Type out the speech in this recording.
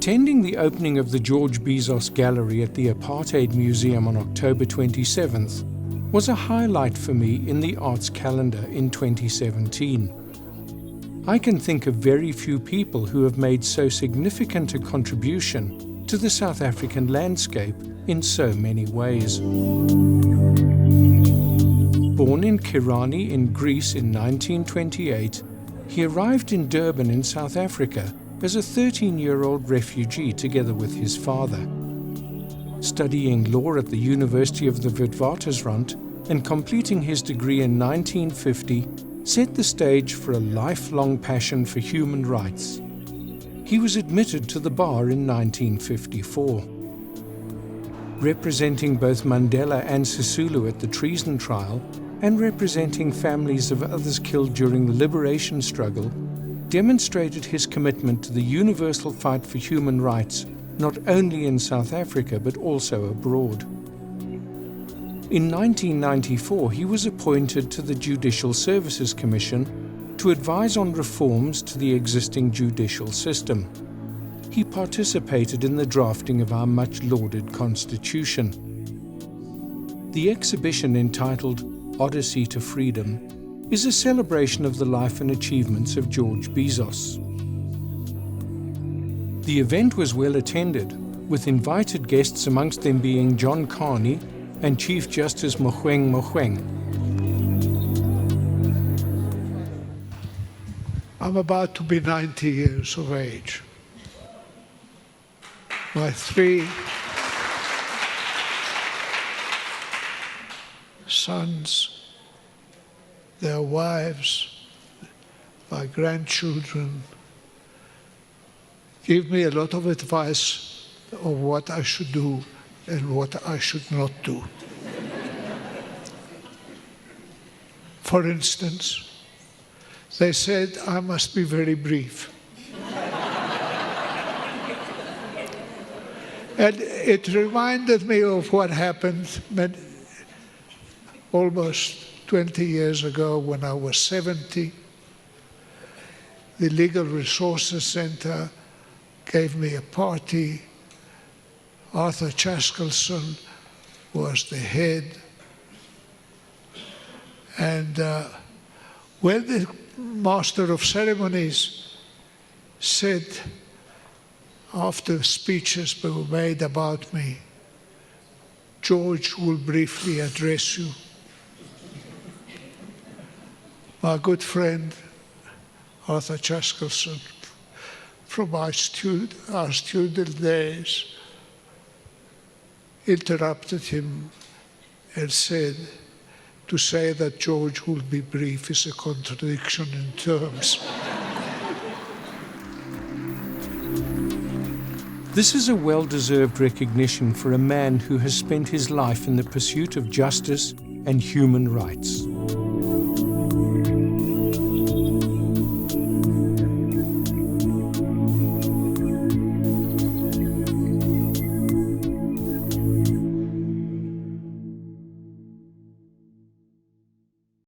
Attending the opening of the George Bizos Gallery at the Apartheid Museum on October 27th was a highlight for me in the arts calendar in 2017. I can think of very few people who have made so significant a contribution to the South African landscape in so many ways. Born in Kirani in Greece in 1928, he arrived in Durban in South Africa as a 13-year-old refugee together with his father. Studying law at the University of the Witwatersrand and completing his degree in 1950 set the stage for a lifelong passion for human rights. He was admitted to the bar in 1954. Representing both Mandela and Sisulu at the treason trial, and representing families of others killed during the liberation struggle, demonstrated his commitment to the universal fight for human rights, not only in South Africa but also abroad. In 1994, he was appointed to the Judicial Services Commission to advise on reforms to the existing judicial system. He participated in the drafting of our much-lauded Constitution. The exhibition, entitled Odyssey to Freedom, is a celebration of the life and achievements of George Bizos. The event was well attended, with invited guests amongst them being John Carney and Chief Justice Mogoeng Mogoeng. I'm about to be 90 years of age. My 3 sons, their wives, my grandchildren, give me a lot of advice of what I should do and what I should not do. For instance, they said I must be very brief. And it reminded me of what happened almost 20 years ago when I was 70. The Legal Resources Center gave me a party. Arthur Chaskelson was the head. And when the Master of Ceremonies said, after speeches were made about me, George will briefly address you. My good friend, Arthur Chaskelson, from our student days, interrupted him and said, to say that George will be brief is a contradiction in terms. This is a well-deserved recognition for a man who has spent his life in the pursuit of justice and human rights.